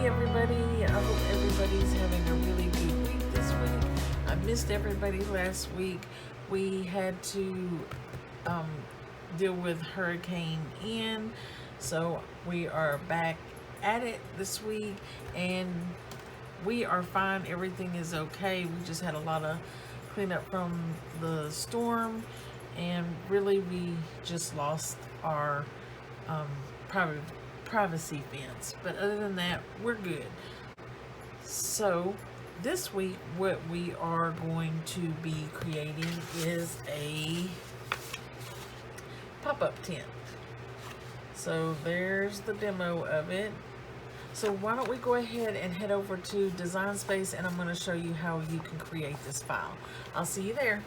everybody. I hope everybody's having a really good week this week. I missed everybody last week. We had to deal with Hurricane Ian, so we are back at it this week, and we are fine. Everything is okay. We just had a lot of cleanup from the storm, and really we just lost our um, privacy fence. But other than that, we're good. So this week, what we are going to be creating is a pop-up tent. So there's the demo of it. So why don't we go ahead and head over to Design Space, and I'm going to show you how you can create this file. I'll see you there.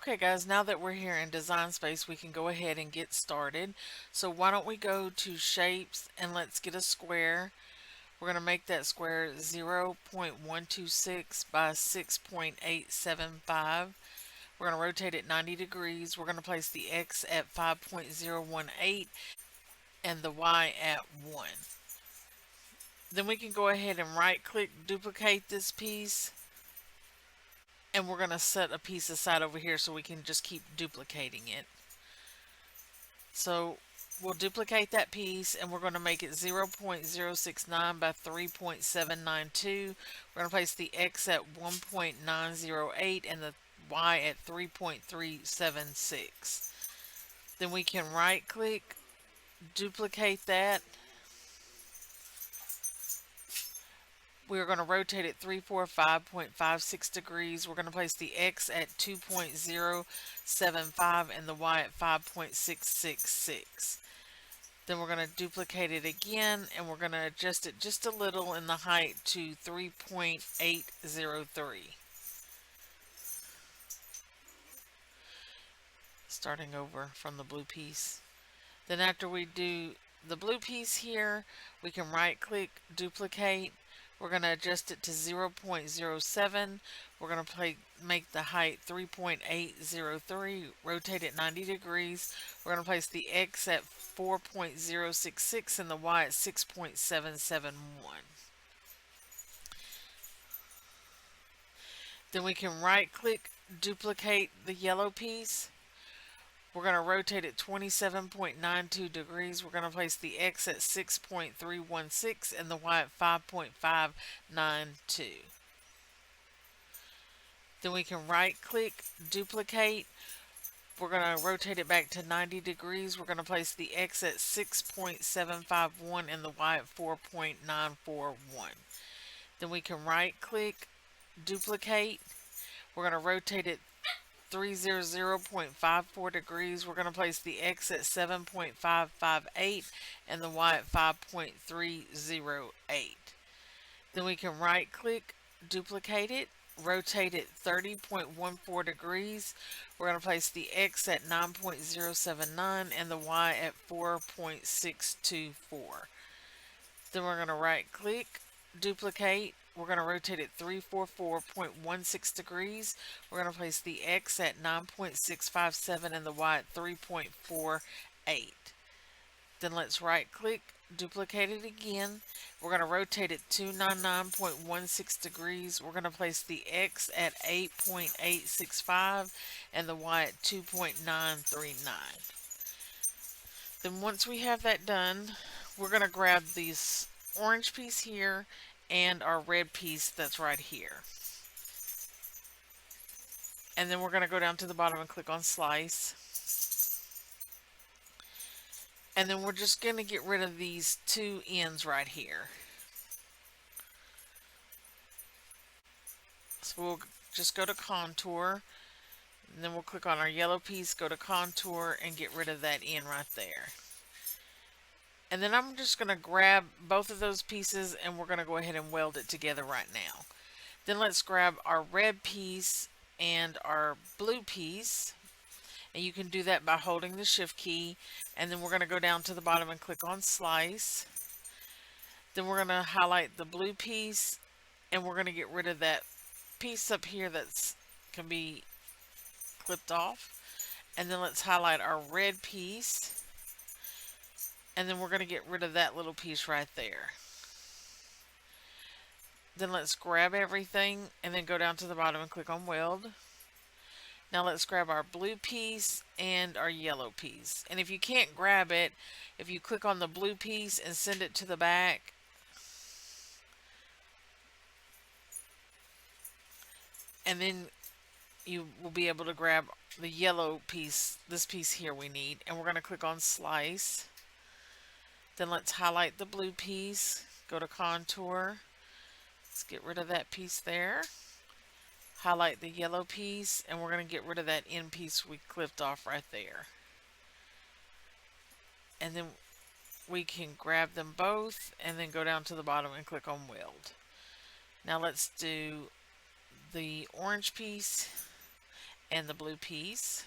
Okay guys, now that we're here in Design Space, we can go ahead and get started. So why don't we go to Shapes and let's get a square. We're going to make that square 0.126 by 6.875. We're going to rotate it 90 degrees. We're going to place the X at 5.018 and the Y at 1. Then we can go ahead and right click, duplicate this piece. And we're going to set a piece aside over here so we can just keep duplicating it. So we'll duplicate that piece and we're going to make it 0.069 by 3.792. We're going to place the X at 1.908 and the Y at 3.376. Then we can right click, duplicate that. We're going to rotate it 345.56 degrees. We're going to place the X at 2.075 and the Y at 5.666. Then we're going to duplicate it again and we're going to adjust it just a little in the height to 3.803. Starting over from the blue piece. Then after we do the blue piece here, we can right click, duplicate. We're going to adjust it to 0.07. We're going to make the height 3.803, rotate it 90 degrees. We're going to place the X at 4.066 and the Y at 6.771. Then we can right click, duplicate the yellow piece. We're going to rotate it 27.92 degrees. We're going to place the X at 6.316 and the Y at 5.592. Then we can right click, duplicate. We're going to rotate it back to 90 degrees. We're going to place the X at 6.751 and the Y at 4.941. Then we can right click, duplicate. We're going to rotate it 300.54 degrees. We're going to place the X at 7.558 and the Y at 5.308. Then we can right click, duplicate it, rotate it 30.14 degrees. We're going to place the X at 9.079 and the Y at 4.624. Then we're going to right click, duplicate. We're going to rotate it 344.16 degrees. We're going to place the X at 9.657 and the Y at 3.48. Then let's right click, duplicate it again. We're going to rotate it 299.16 degrees. We're going to place the X at 8.865 and the Y at 2.939. Then once we have that done, we're going to grab this orange piece here and our red piece that's right here. And then we're going to go down to the bottom and click on slice. And then we're just going to get rid of these two ends right here. So we'll just go to contour. And then we'll click on our yellow piece, go to contour, and get rid of that end right there. And then I'm just going to grab both of those pieces and we're going to go ahead and weld it together right now. Then let's grab our red piece and our blue piece. And you can do that by holding the shift key. And then we're going to go down to the bottom and click on slice. Then we're going to highlight the blue piece and we're going to get rid of that piece up here that's can be clipped off. And then let's highlight our red piece. And then we're going to get rid of that little piece right there. Then let's grab everything and then go down to the bottom and click on weld. Now let's grab our blue piece and our yellow piece. And if you can't grab it, if you click on the blue piece and send it to the back, and then you will be able to grab the yellow piece, this piece here we need, and we're going to click on slice. Then let's highlight the blue piece, go to contour, let's get rid of that piece there, highlight the yellow piece, and we're going to get rid of that end piece we clipped off right there. And then we can grab them both and then go down to the bottom and click on weld. Now let's do the orange piece and the blue piece.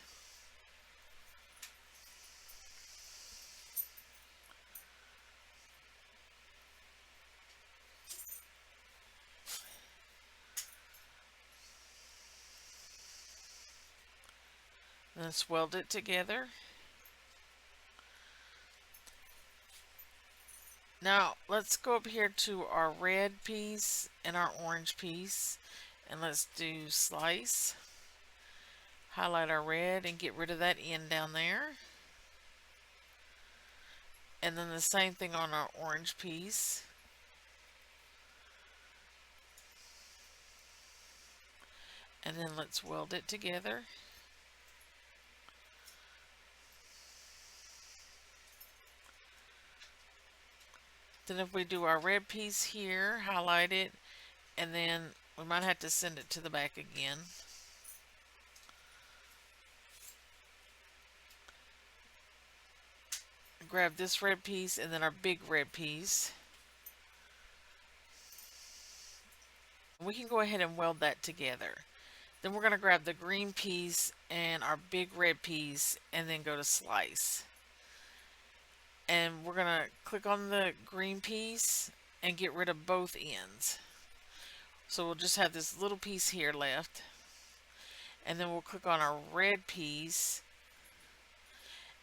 Let's weld it together. Now let's go up here to our red piece and our orange piece, and let's do slice. Highlight our red and get rid of that end down there. And then the same thing on our orange piece. And then let's weld it together. Then if we do our red piece here, highlight it, and then we might have to send it to the back again. Grab this red piece and then our big red piece. We can go ahead and weld that together. Then we're going to grab the green piece and our big red piece and then go to slice. And we're going to click on the green piece and get rid of both ends. So we'll just have this little piece here left. And then we'll click on our red piece.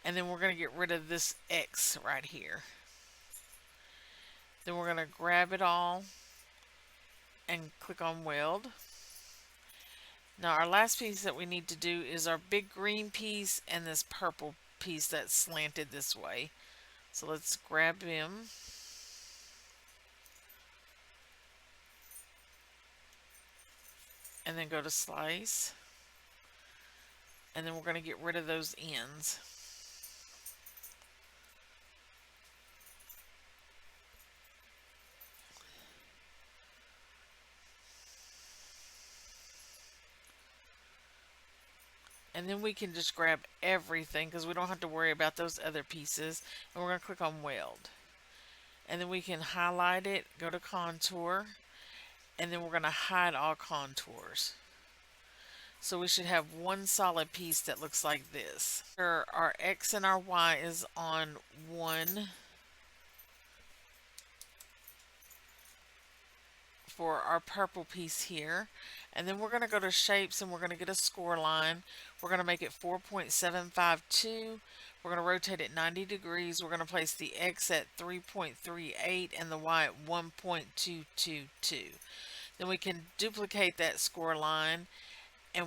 And then we're going to get rid of this X right here. Then we're going to grab it all and click on weld. Now our last piece that we need to do is our big green piece and this purple piece that's slanted this way. So let's grab him. And then go to slice. And then we're going to get rid of those ends. And then we can just grab everything because we don't have to worry about those other pieces. And we're going to click on weld. And then we can highlight it, go to contour, and then we're going to hide all contours. So we should have one solid piece that looks like this. Our X and our Y is on 1 for our purple piece here. And then we're going to go to shapes and we're going to get a score line. We're going to make it 4.752. We're going to rotate it 90 degrees. We're going to place the X at 3.38 and the Y at 1.222. Then we can duplicate that score line and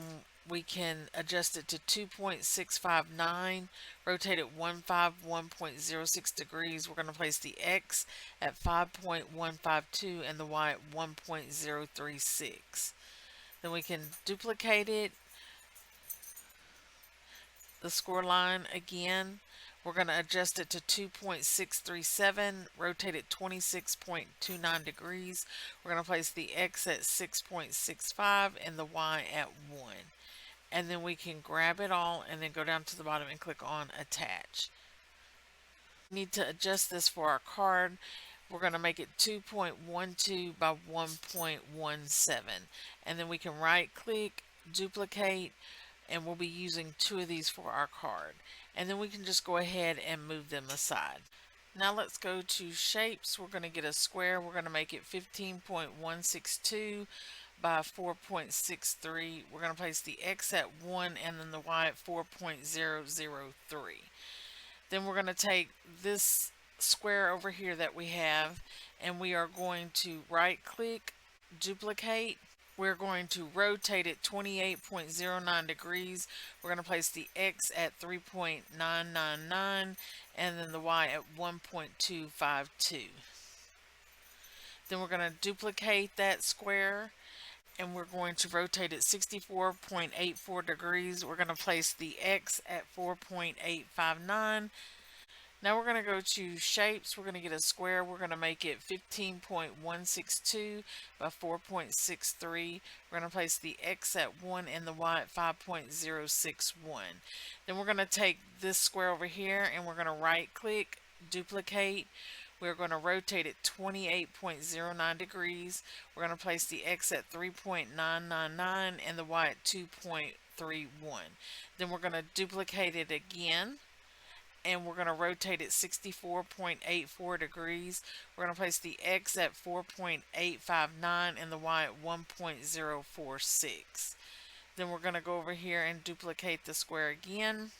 we can adjust it to 2.659, rotate it 151.06 degrees. We're going to place the X at 5.152 and the Y at 1.036. Then we can duplicate it, the score line again. We're going to adjust it to 2.637, rotate it 26.29 degrees. We're going to place the X at 6.65 and the Y at 1. And then we can grab it all and then go down to the bottom and click on attach. We need to adjust this for our card. We're going to make it 2.12 by 1.17. And then we can right click, duplicate, and we'll be using 2 of these for our card. And then we can just go ahead and move them aside. Now let's go to shapes. We're going to get a square. We're going to make it 15.162 by 4.63. We're going to place the X at 1 and then the Y at 4.003. Then we're going to take this square over here that we have, and we are going to right click, duplicate. We're going to rotate it 28.09 degrees. We're going to place the X at 3.999 and then the Y at 1.252. Then we're going to duplicate that square and we're going to rotate it 64.84 degrees. We're going to place the X at 4.859. Now we're going to go to shapes. We're going to get a square. We're going to make it 15.162 by 4.63. We're going to place the X at 1 and the Y at 5.061. Then we're going to take this square over here and we're going to right click, duplicate. We're going to rotate it 28.09 degrees. We're going to place the X at 3.999 and the Y at 2.31. Then we're going to duplicate it again and we're going to rotate it 64.84 degrees. We're going to place the X at 4.859 and the Y at 1.046. Then we're going to go over here and duplicate the square again.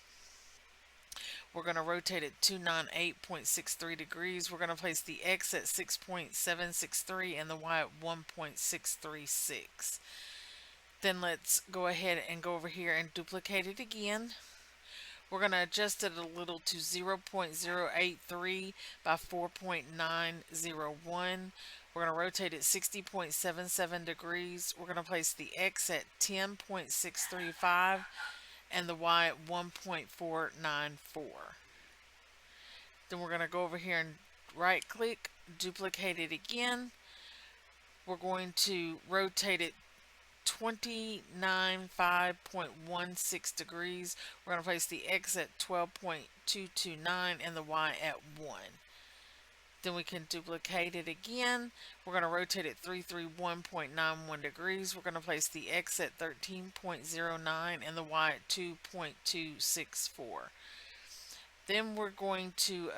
We're going to rotate it 298.63 degrees. We're going to place the X at 6.763 and the Y at 1.636. Then let's go ahead and go over here and duplicate it again. We're going to adjust it a little to 0.083 by 4.901. We're going to rotate it 60.77 degrees. We're going to place the X at 10.635 and the Y at 1.494. Then we're going to go over here and right click, duplicate it again. We're going to rotate it 295.16 degrees. We're going to place the X at 12.229 and the Y at 1. Then we can duplicate it again. We're going to rotate it 331.91 degrees. We're going to place the X at 13.09 and the Y at 2.264. Then we're going to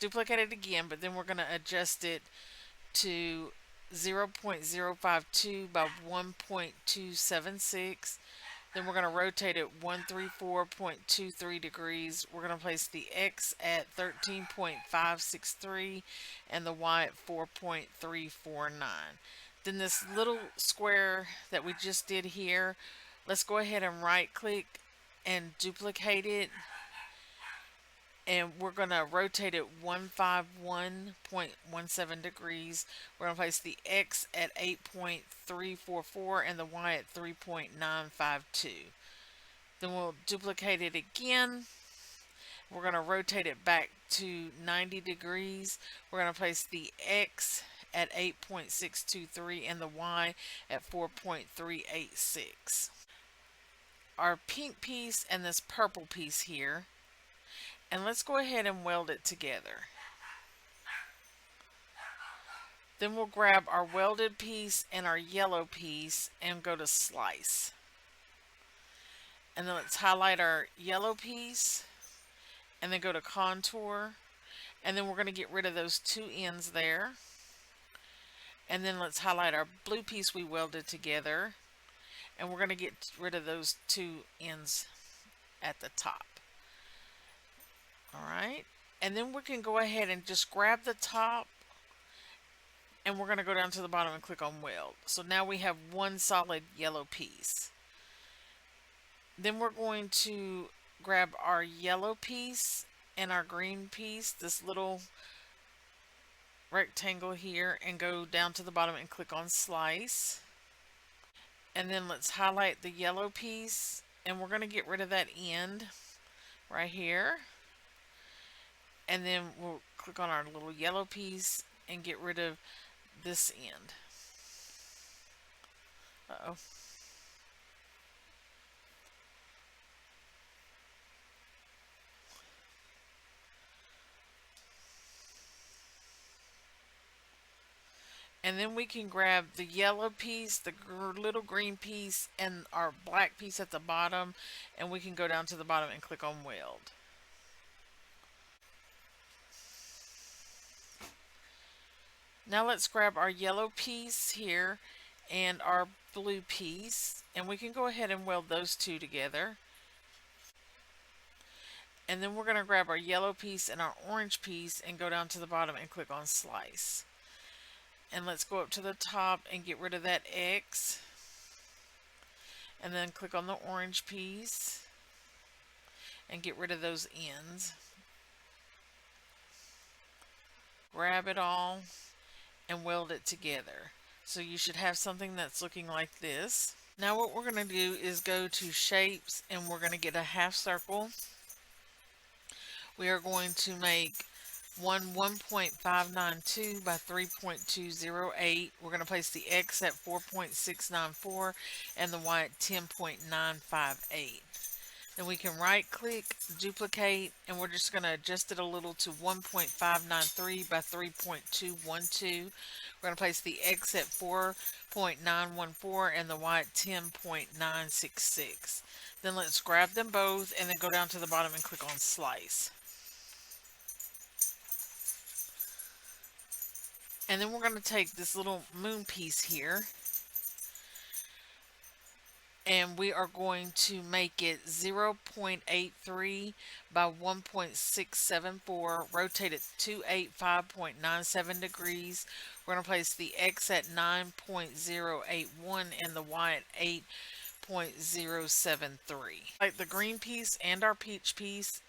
duplicate it again, but then we're going to adjust it to 0.052 by 1.276. Then we're going to rotate it 134.23 degrees. We're going to place the X at 13.563 and the Y at 4.349. Then this little square that we just did here, let's go ahead and right click and duplicate it. And we're going to rotate it 151.17 degrees. We're going to place the X at 8.344 and the Y at 3.952. Then we'll duplicate it again. We're going to rotate it back to 90 degrees. We're going to place the X at 8.623 and the Y at 4.386. Our pink piece and this purple piece here. And let's go ahead and weld it together. Then we'll grab our welded piece and our yellow piece and go to slice. And then let's highlight our yellow piece and then go to contour. And then we're going to get rid of those two ends there. And then let's highlight our blue piece we welded together. And we're going to get rid of those two ends at the top. Alright, and then we can go ahead and just grab the top and we're going to go down to the bottom and click on weld. So now we have one solid yellow piece. Then we're going to grab our yellow piece and our green piece, this little rectangle here, and go down to the bottom and click on slice. And then let's highlight the yellow piece and we're going to get rid of that end right here. And then we'll click on our little yellow piece and get rid of this end. Uh-oh. And then we can grab the yellow piece, the little green piece, and our black piece at the bottom, and we can go down to the bottom and click on weld. Now let's grab our yellow piece here and our blue piece, and we can go ahead and weld those two together. And then we're going to grab our yellow piece and our orange piece and go down to the bottom and click on slice. And let's go up to the top and get rid of that X, and then click on the orange piece and get rid of those ends. Grab it all and weld it together. So you should have something that's looking like this. Now what we're going to do is go to shapes, and we're going to get a half circle. We are going to make one 1.592 by 3.208. We're going to place the X at 4.694 and the Y at 10.958. Then we can right click, duplicate, and we're just going to adjust it a little to 1.593 by 3.212. We're going to place the X at 4.914 and the Y at 10.966. Then let's grab them both and then go down to the bottom and click on slice. And then we're going to take this little moon piece here, and we are going to make it 0.83 by 1.674, rotate it 285.97 degrees. We're going to place the X at 9.081 and the Y at 8.073. Like the green piece and our peach piece,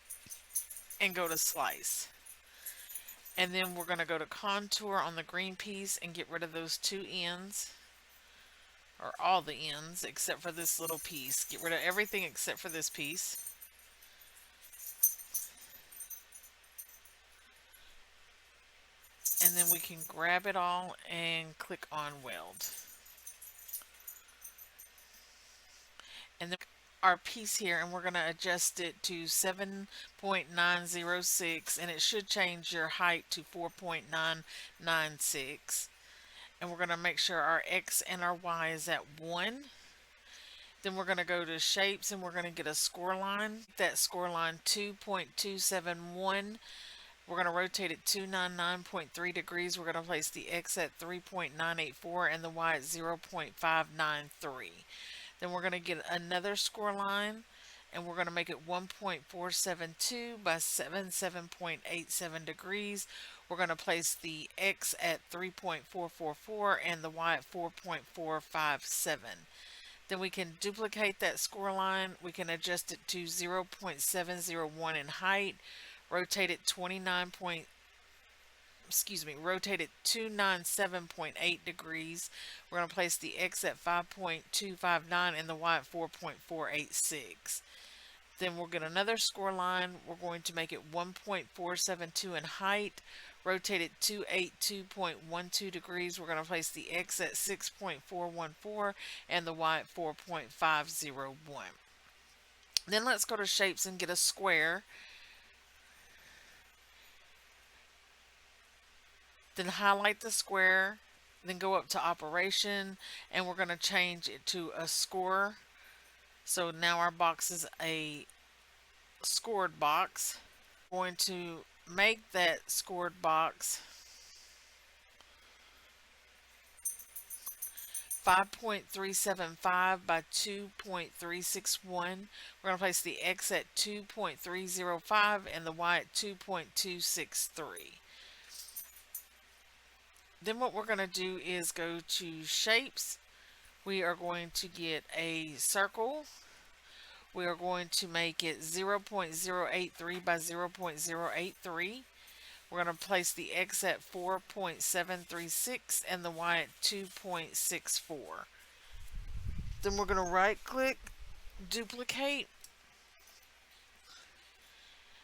and go to slice. And then we're going to go to contour on the green piece and get rid of those two ends, or all the ends except for this little piece. Get rid of everything except for this piece. And then we can grab it all and click on weld. And then our piece here, and we're going to adjust it to 7.906, and it should change your height to 4.996. And we're going to make sure our X and our Y is at 1. Then we're going to go to shapes, and we're going to get a score line. That score line 2.271. We're going to rotate it 299.3 degrees. We're going to place the X at 3.984 and the Y at 0.593. Then we're going to get another score line, and we're going to make it 1.472 by 77.87 degrees. We're going to place the X at 3.444 and the Y at 4.457. Then we can duplicate that score line. We can adjust it to 0.701 in height, rotate it 297.8 degrees. We're going to place the X at 5.259 and the Y at 4.486. Then we'll get another score line. We're going to make it 1.472 in height, rotate it 282.12 degrees. We're going to place the X at 6.414 and the Y at 4.501. Then let's go to shapes and get a square. Then highlight the square, then go up to operation, and we're going to change it to a score. So now our box is a scored box. We're going to make that scored box 5.375 by 2.361. We're going to place the X at 2.305 and the Y at 2.263. Then what we're going to do is go to shapes. We are going to get a circle. We are going to make it 0.083 by 0.083. We're going to place the X at 4.736 and the Y at 2.64. Then we're going to right click, duplicate,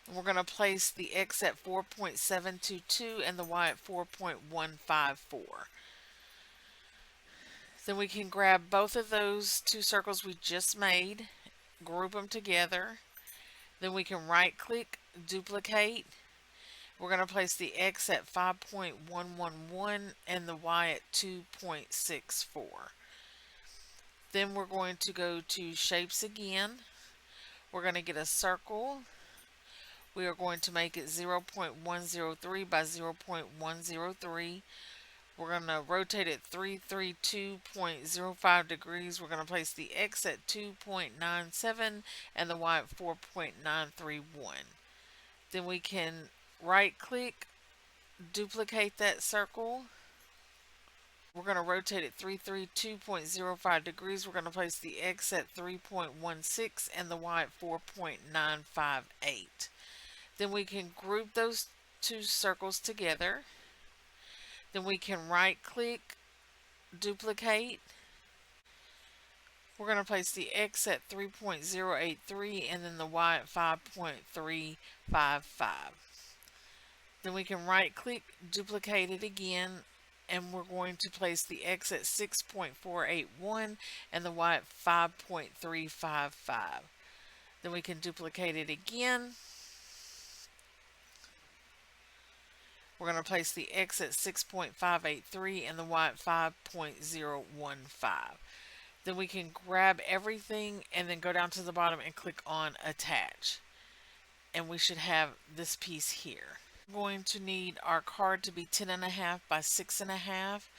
and we're going to place the X at 4.722 and the Y at 4.154. Then we can grab both of those two circles we just made, group them together. Then we can right click, duplicate. We're going to place the X at 5.111 and the Y at 2.64. Then we're going to go to shapes again. We're going to get a circle. We are going to make it 0.103 by 0.103. We're going to rotate it 332.05 degrees. We're going to place the X at 2.97 and the Y at 4.931. Then we can right click, duplicate that circle. We're going to rotate it 332.05 degrees. We're going to place the X at 3.16 and the Y at 4.958. Then we can group those two circles together. Then we can right click, duplicate. We're going to place the X at 3.083 and then the Y at 5.355. Then we can right click, duplicate it again, and we're going to place the X at 6.481 and the Y at 5.355. Then we can duplicate it again. We're going to place the X at 6.583 and the Y at 5.015. Then we can grab everything and then go down to the bottom and click on attach. And we should have this piece here. We're going to need our card to be 10.5 by 6.5.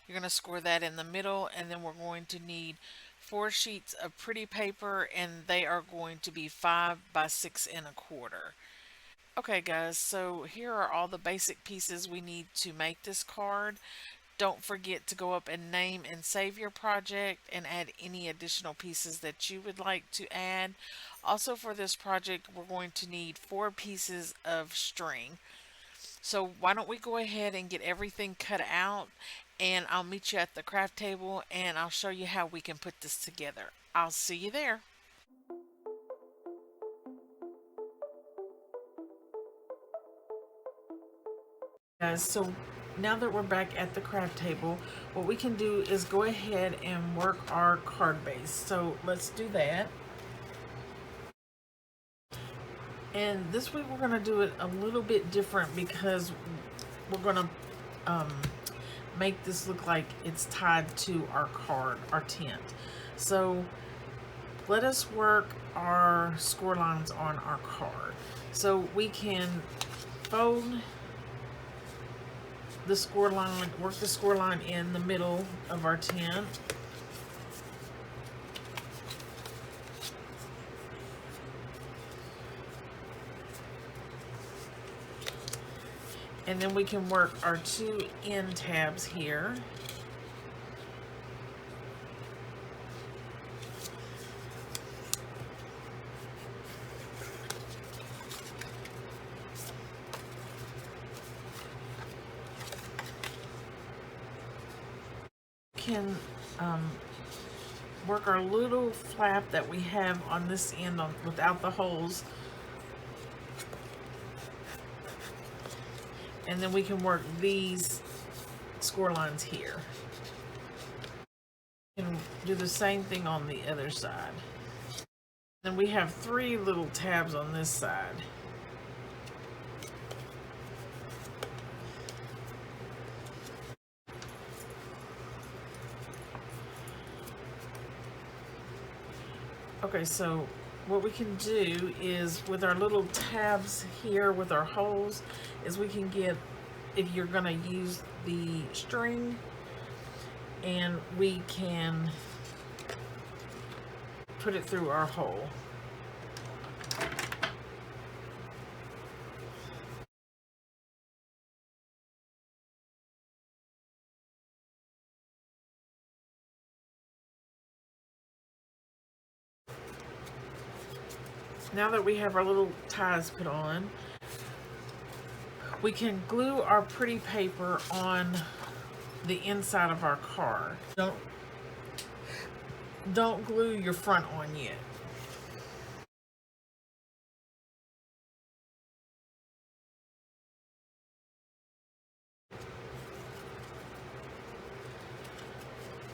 You're going to score that in the middle, and then we're going to need 4 sheets of pretty paper, and they are going to be 5 by 6.25. Okay guys, so here are all the basic pieces we need to make this card. Don't forget to go up and name and save your project and add any additional pieces that you would like to add. Also for this project, we're going to need 4 pieces of string. So why don't we go ahead and get everything cut out, and I'll meet you at the craft table and I'll show you how we can put this together. I'll see you there. Guys, so now that we're back at the craft table, what we can do is go ahead and work our card base. So let's do that. And this week we're going to do it a little bit different because we're going to make this look like it's tied to our card, our tent. So let us work our score lines on our card. So we can fold the score line, work the score line in the middle of our tent. And then we can work our 2 end tabs here. Can work our little flap that we have on this end without the holes, and then we can work these score lines here and do the same thing on the other side. Then we have 3 little tabs on this side. Okay, so what we can do is with our little tabs here with our holes is we can get, if you're going to use the string, and we can put it through our hole. Now that we have our little ties put on, we can glue our pretty paper on the inside of our card. Don't glue your front on yet.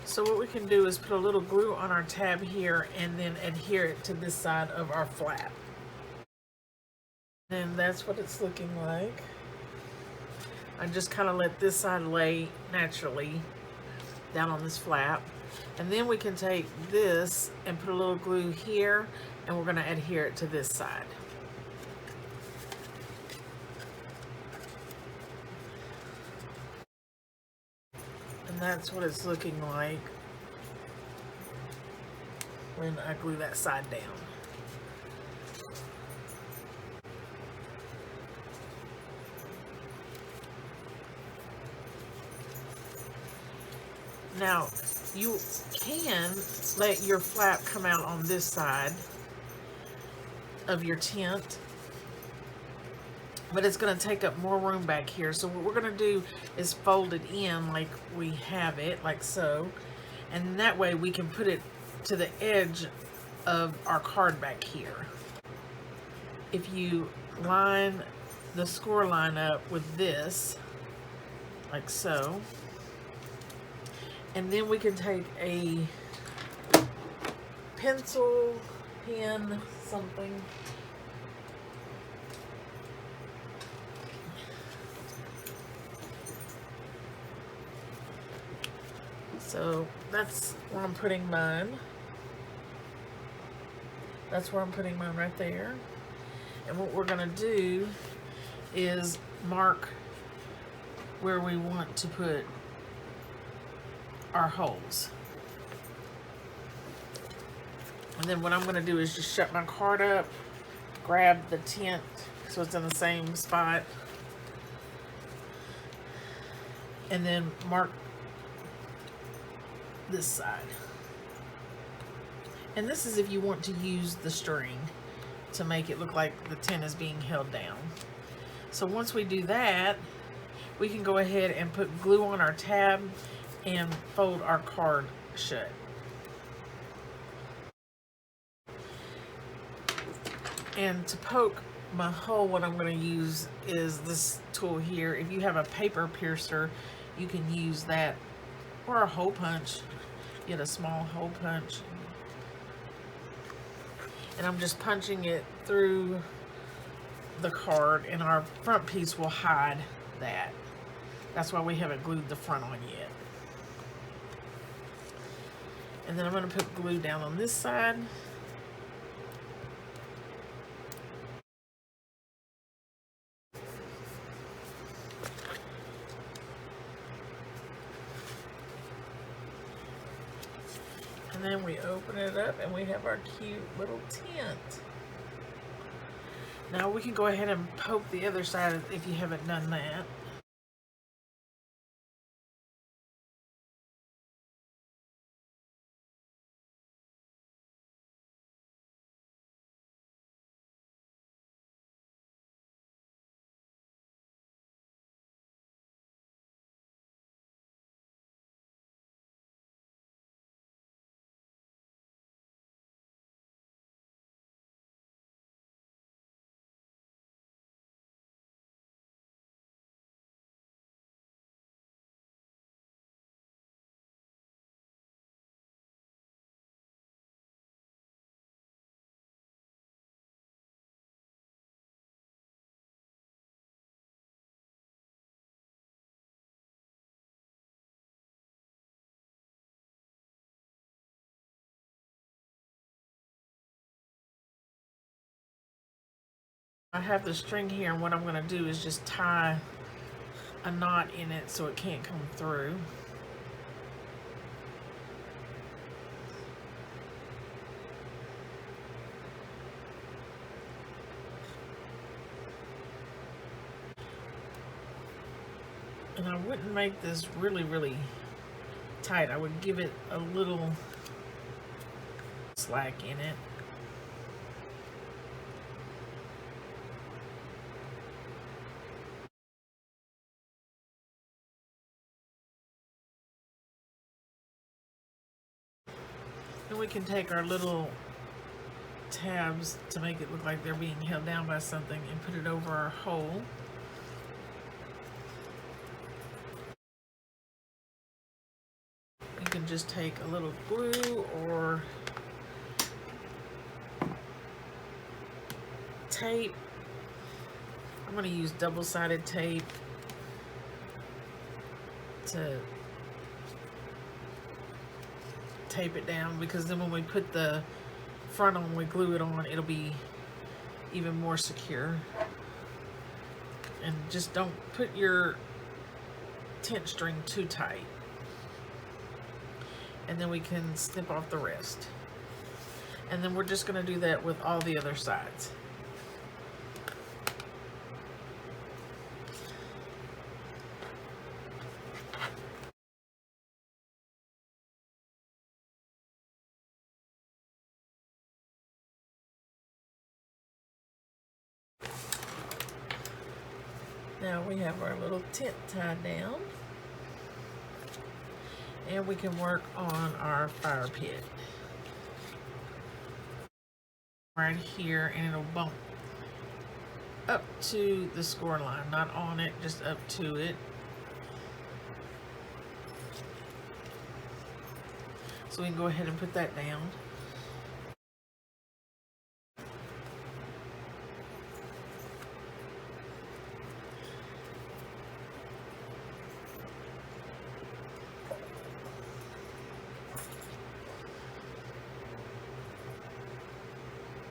So what we can do is put a little glue on our tab here and then adhere it to this side of our flap. And that's what it's looking like. I just kind of let this side lay naturally down on this flap. And then we can take this and put a little glue here, and we're going to adhere it to this side. that's what it's looking like when I glue that side down. Now, you can let your flap come out on this side of your tent, but it's going to take up more room back here. So what we're going to do is fold it in like we have it, like so, and that way we can put it to the edge of our card back here. If you line the score line up with this, like so, and then we can take a pencil, pen, something, so that's where I'm putting mine. That's where I'm putting mine right there. And what we're going to do is mark where we want to put our holes. And then what I'm going to do is just shut my card up, grab the tent so it's in the same spot, and then mark this side. And this is if you want to use the string to make it look like the tent is being held down. So once we do that, we can go ahead and put glue on our tab and fold our card shut. And to poke my hole, what I'm going to use is this tool here. If you have a paper piercer, you can use that, or a hole punch. Get a small hole punch. And I'm just punching it through the card, and our front piece will hide that. That's why we haven't glued the front on yet. And then I'm going to put glue down on this side. And then we open it up and we have our cute little tent. Now we can go ahead and poke the other side if you haven't done that. I have the string here, and what I'm going to do is just tie a knot in it so it can't come through. And I wouldn't make this really tight. I would give it a little slack in it. Then we can take our little tabs to make it look like they're being held down by something and put it over our hole. You can just take a little glue or tape. I'm going to use double-sided tape to tape it down, because then when we put the front on, we glue it on, it'll be even more secure. And just don't put your tent string too tight. and then we can snip off the rest. And then we're just going to do that with all the other sides. Now we have our little tent tied down, and we can work on our fire pit right here, and it'll bump up to the score line, not on it, just up to it. So we can go ahead and put that down.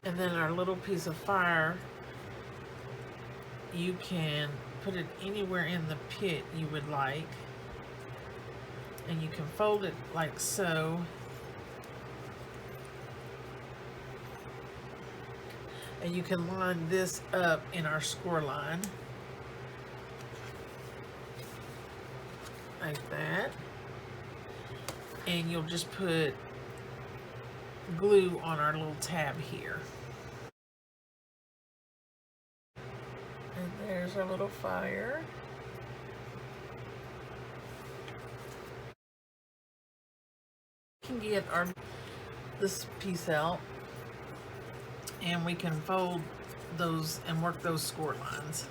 And then our little piece of fire, you can put it anywhere in the pit you would like. And you can fold it like so. And you can line this up in our score line. Like that. And you'll just put glue on our little tab here. And there's our little fire. We can get this piece out, and we can fold those and work those score lines.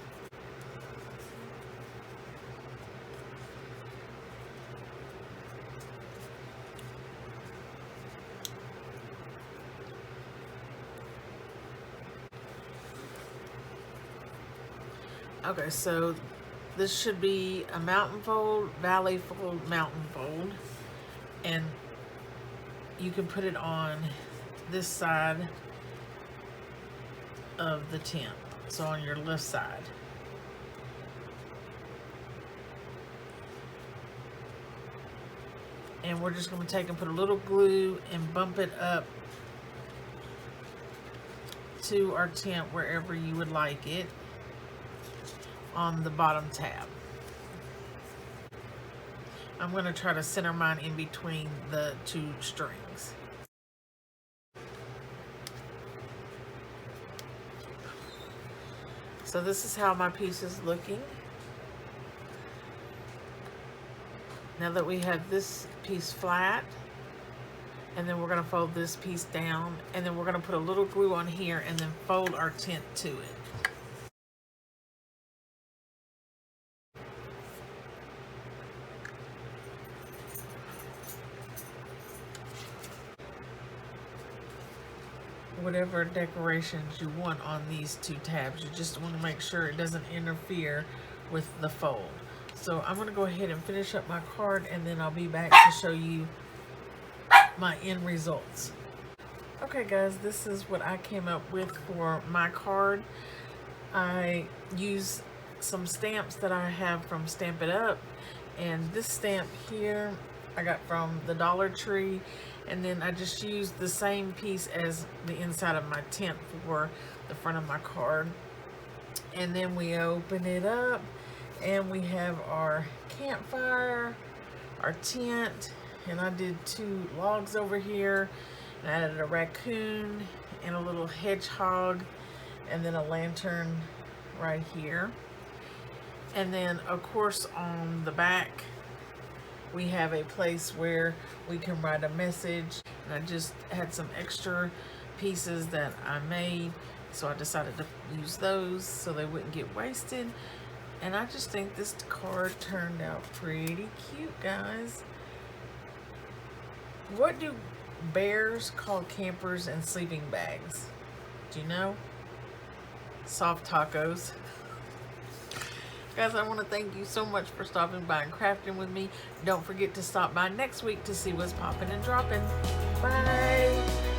Okay, so this should be a mountain fold, valley fold, mountain fold, and you can put it on this side of the tent, so on your left side. And we're just going to take and put a little glue and bump it up to our tent wherever you would like it on the bottom tab. I'm going to try to center mine in between the two strings. So this is how my piece is looking. Now that we have this piece flat, and then we're going to fold this piece down, and then we're going to put a little glue on here and then fold our tent to it. Whatever decorations you want on these two tabs, you just want to make sure it doesn't interfere with the fold. So I'm going to go ahead and finish up my card, and then I'll be back to show you my end results. Okay guys, this is what I came up with for my card. I used some stamps that I have from Stamp It Up, and this stamp here I got from the Dollar Tree, and then I just used the same piece as the inside of my tent for the front of my card. And then we open it up, and we have our campfire, our tent, and I did 2 logs over here, and I added a raccoon and a little hedgehog, and then a lantern right here. And then of course on the back we have a place where we can write a message, and I just had some extra pieces that I made, so I decided to use those so they wouldn't get wasted. And I just think this card turned out pretty cute, guys. What do bears call campers and sleeping bags? Do you know? Soft tacos. Guys, I want to thank you so much for stopping by and crafting with me. Don't forget to stop by next week to see what's popping and dropping. Bye!